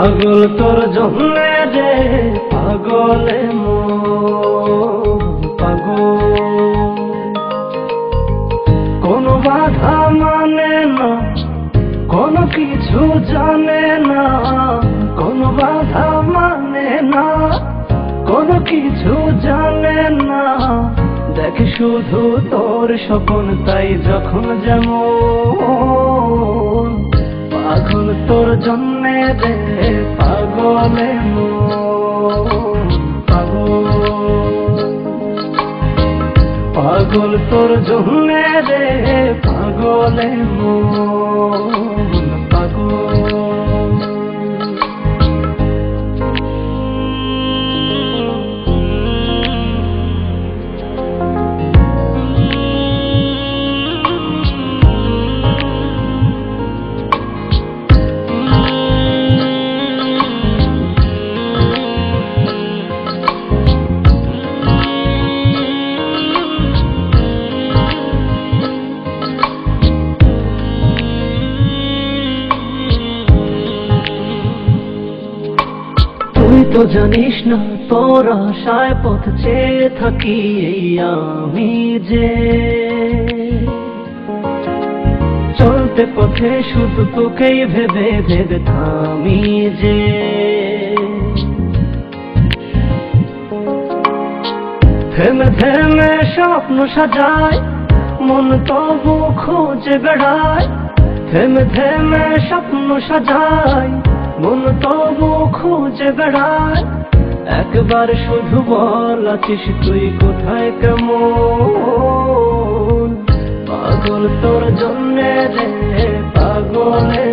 পাগল তোর জন্যে রে পাগলে পাগল, কোনো বাধা মানে না, কোনো কিছু জানে না, কোনো বাধা মানে না, কোনো কিছু জানে না। দেখ শুধু তোর স্বপ্ন তাই যখন যেমন, পাগল তোর জন্যে রে পাগলে পাগল, পাগল তোর জন্যে রে পাগলে পাগল। তুই তো জানিস না তোর আশায় পথ চেয়ে থাকি এই আমি যে, চলতে পথে শুধু তোকেই ভেবে ভেবে থামি যে। থেমে থেমে স্বপ্ন সাজায় মন তবু খুঁজে বেড়ায়, থেমে থেমে স্বপ্ন সাজায় মন তবু খুঁজে বেড়ায়। একবার শুধু বল আছিস তুই কোথায় কেমন, পাগল তোর জন্যে রে পাগলে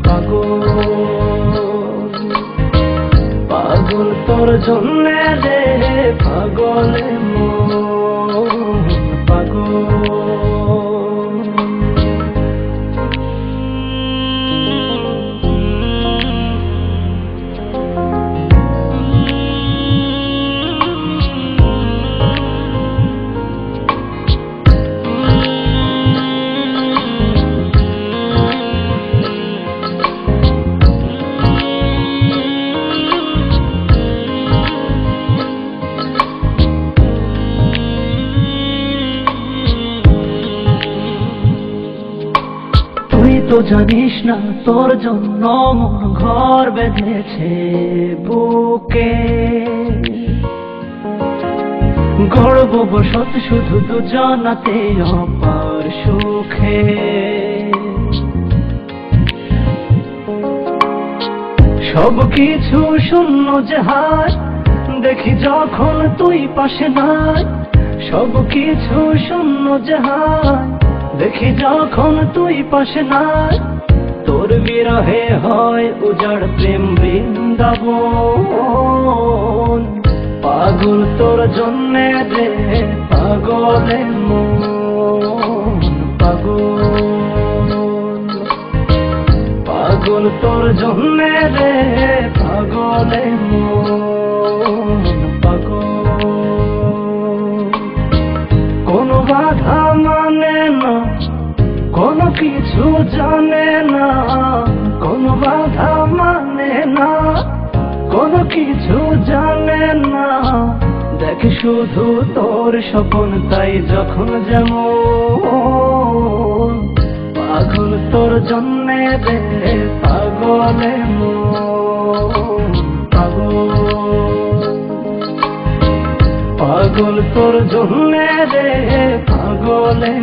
পাগল, পাগল তোর জন্যে রে পাগলে পাগল। তুই তো জানিস না তোর জন্য মন ঘর বেঁধেছে বুকে, গর্ব বসত শুধু দুজনাতে অপার সুখে। সব কিছু শূন্য যে হায় দেখি যখন তুই পাশে নাই, সব কিছু শূন্য যে হায় দেখি যখন তুই পাশে নাই। তোর বিরহে হয় উজাড় প্রেম বৃন্দাবন, পাগল তোর জন্যে রে পাগলে পাগল, পাগল তোর জন্যে রে পাগলে পাগল, কোনো বাধা মানে না, কোনো কিছু জানে না, কোনো বাধা মানে না, কোনো কিছু জানে না। দেখ শুধু তোর স্বপ্ন তাই যখন যেমন, পাগল তোর জন্যে রে পাগলে পাগল, পাগল তোর জন্যে রে পাগলে